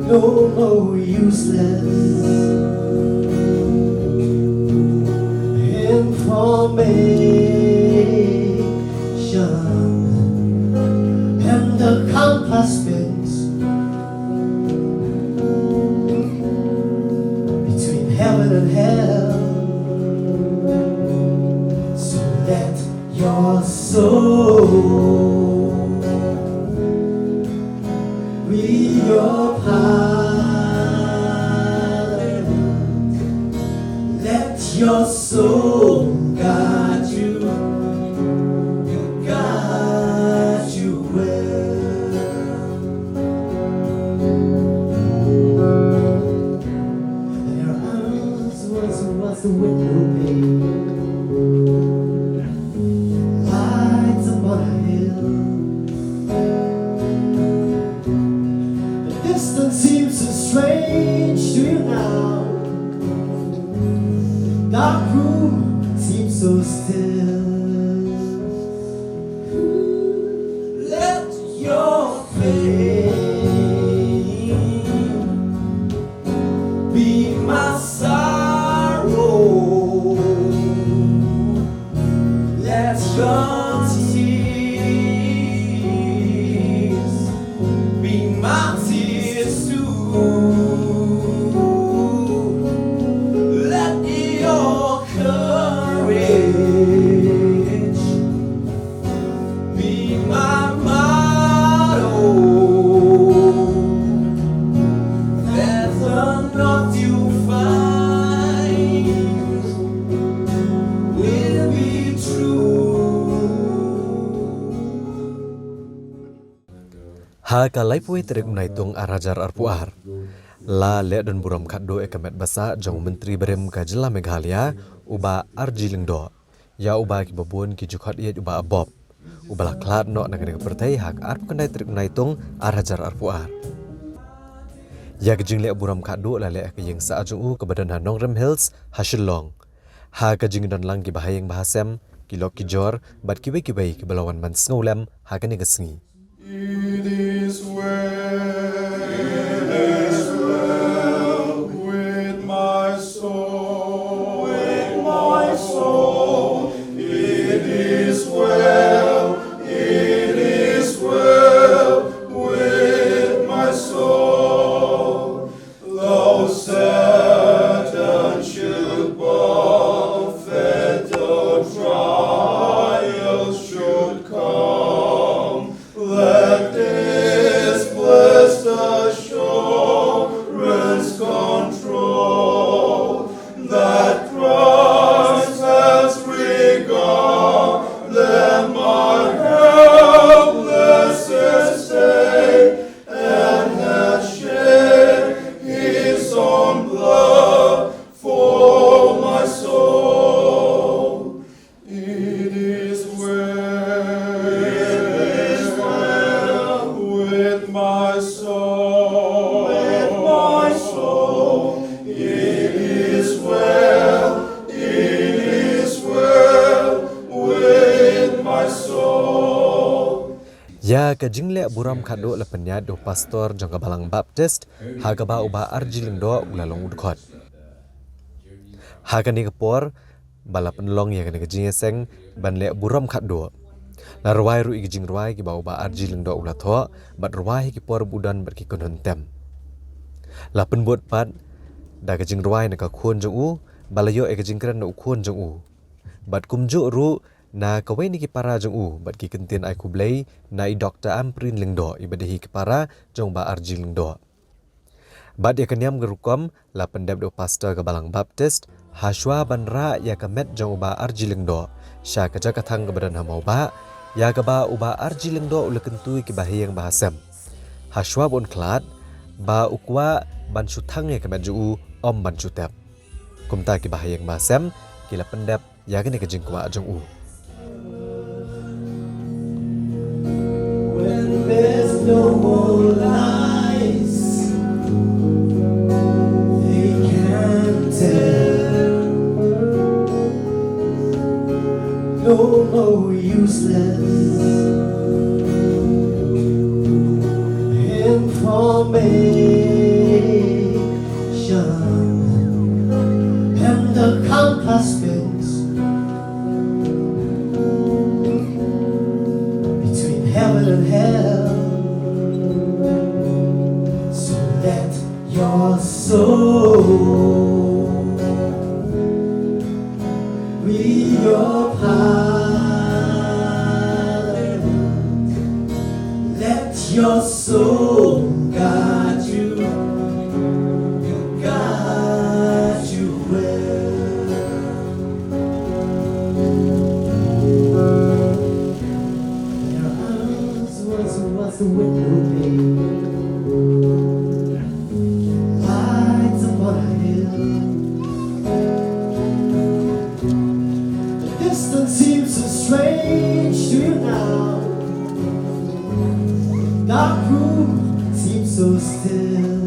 no more useless information, and the compass spins between heaven and hell. So let your soul be your pilot. Let your soul guide you, guide you well. There was the window pane, lights upon a hill. The distance seems so strange to you now. Dark room seems so still. Let your pain be my sorrow. Let your tears be my tears too. Let your courage be my motto. That the north you find will be true. Ha kalai pui terik menaitung arajar arpuar. La le dan buram kaddo ekamet basa jong menteri berem kajela Meghalaya uba Arji Lingdo. Ya uba ki babun ki jukhat iet uba abob. Uba laklat no nagane pertai hak arp kandai terik menaitung arajar arpuar. Ya kajing le buram kaddo la le ke yang sa ajung u ke badan Nongrem Hills Hashilong. Ha kajing don lang ki bahayeng bahasem ki lok ki jor bat ki bai ki balawan man snowlem ha kane gasngi. It is well with my soul, with my soul. It is well with my soul. Though Satan should buffet, though trials should come, let this blessed assurance control that Christ has regarded my helpless estate and has shed his own blood for my soul. It is well with my soul, with my soul. It is well with my soul. Ya kajing le buram kaddo le penyad do pastor jangka balang Baptist hagaba uba Arji Lingdo ulalong udkot. Hagani kepor bala penlong ya kani kajing seng ban le buram kaddo. La ruai ru igijing ruai ki ba uba Arji Lingdo ulatho bat ruai ki por budan ber ki konon tem. La penbot pat da kajing ruai na ka khon jong u balayo e kajing kran na khon jong u. Bat kumju ru na kawai ni ki para jong u bat ki kentien ai kublai na I Dr. Amprin Lingdo ibadahi ki para jong ba Arji Lingdo. Bat ya kanyam gerukom la pendep do pastor ke balang Baptist Hashwa banra ya kamet jong ba Arji Lingdo sya kaja kathang ke badan hamau ba ya ka ba uba Arji Lingdo ulekentui ki bahiyang bahasem. Hashwa bon klat ba ukwa ban sutang ya kamet ju om ban sutep. Kumta ki bahayang bahasem kila pendep ya kene kejing kwa jong u. When there's no more lies, they can't tell. No more useless information. husbands between heaven and hell. So let your soul be your parliament. Let your soul guide you well. Their eyes was the window pane, lights upon a hill. The distance seems so strange to you now. Dark room seems so still.